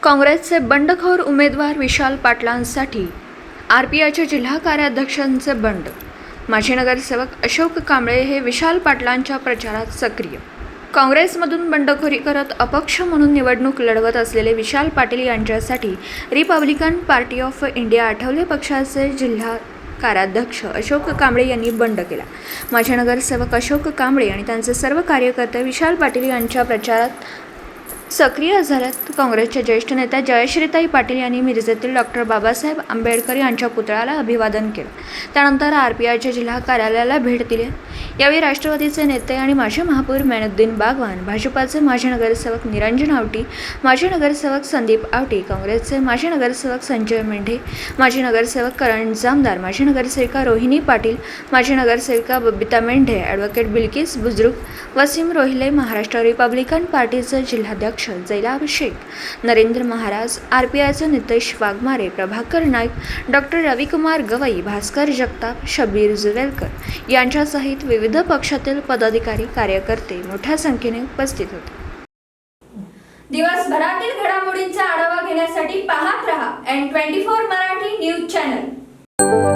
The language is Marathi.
काँग्रेसचे बंडखोर उमेदवार विशाल पाटलांसाठी आरपीआयच्या जिल्हा कार्याध्यक्षांचे बंड. माजी नगरसेवक अशोक कांबळे हे विशाल पाटलांच्या प्रचारात सक्रिय. काँग्रेसमधून बंडखोरी करत अपक्ष म्हणून निवडणूक लढवत असलेले विशाल पाटील यांच्यासाठी Republican party of India Athawale पक्षाचे जिल्हा कार्याध्यक्ष अशोक कांबळे यांनी बंड केला. माजी नगरसेवक अशोक कांबळे आणि त्यांचे सर्व कार्यकर्ते विशाल पाटील यांच्या प्रचारात सक्रिय झाल्यात. काँग्रेसच्या ज्येष्ठ नेत्या जयश्रीताई पाटील यांनी मिरजेतील डॉक्टर बाबासाहेब आंबेडकर यांच्या पुतळ्याला अभिवादन केलं. त्यानंतर आरपीआयच्या जिल्हा कार्यालयाला भेट दिली. यावेळी राष्ट्रवादीचे नेते आणि माजी महापौर मैनुद्दीन बागवान, भाजपाचे माजी नगरसेवक निरंजन आवटी, माजी नगरसेवक संदीप आवटी, काँग्रेसचे माजी नगरसेवक संजय मेंढे, माजी नगरसेवक करण जामदार, माजी नगरसेविका रोहिणी पाटील, माजी नगरसेविका बबिता मेंढे, ॲडव्होकेट बिल्किस बुजुर्ग, वसीम रोहिले, महाराष्ट्र रिपब्लिकन पार्टीचे जिल्हाध्यक्ष जैलाब शेख, नरेंद्र महाराज, आरपीआयचे नितेश वाघमारे, प्रभाकर नाईक, डॉक्टर रविकुमार गवई, भास्कर जगताप, शब्बीर जुवेलकर यांच्यासहित विविध पक्षातील पदाधिकारी, कार्यकर्ते मोठ्या संख्येने उपस्थित होते. दिवसभरातील घडामोडींचा आढावा घेण्यासाठी पाहत रहा N24 मराठी न्यूज चॅनल.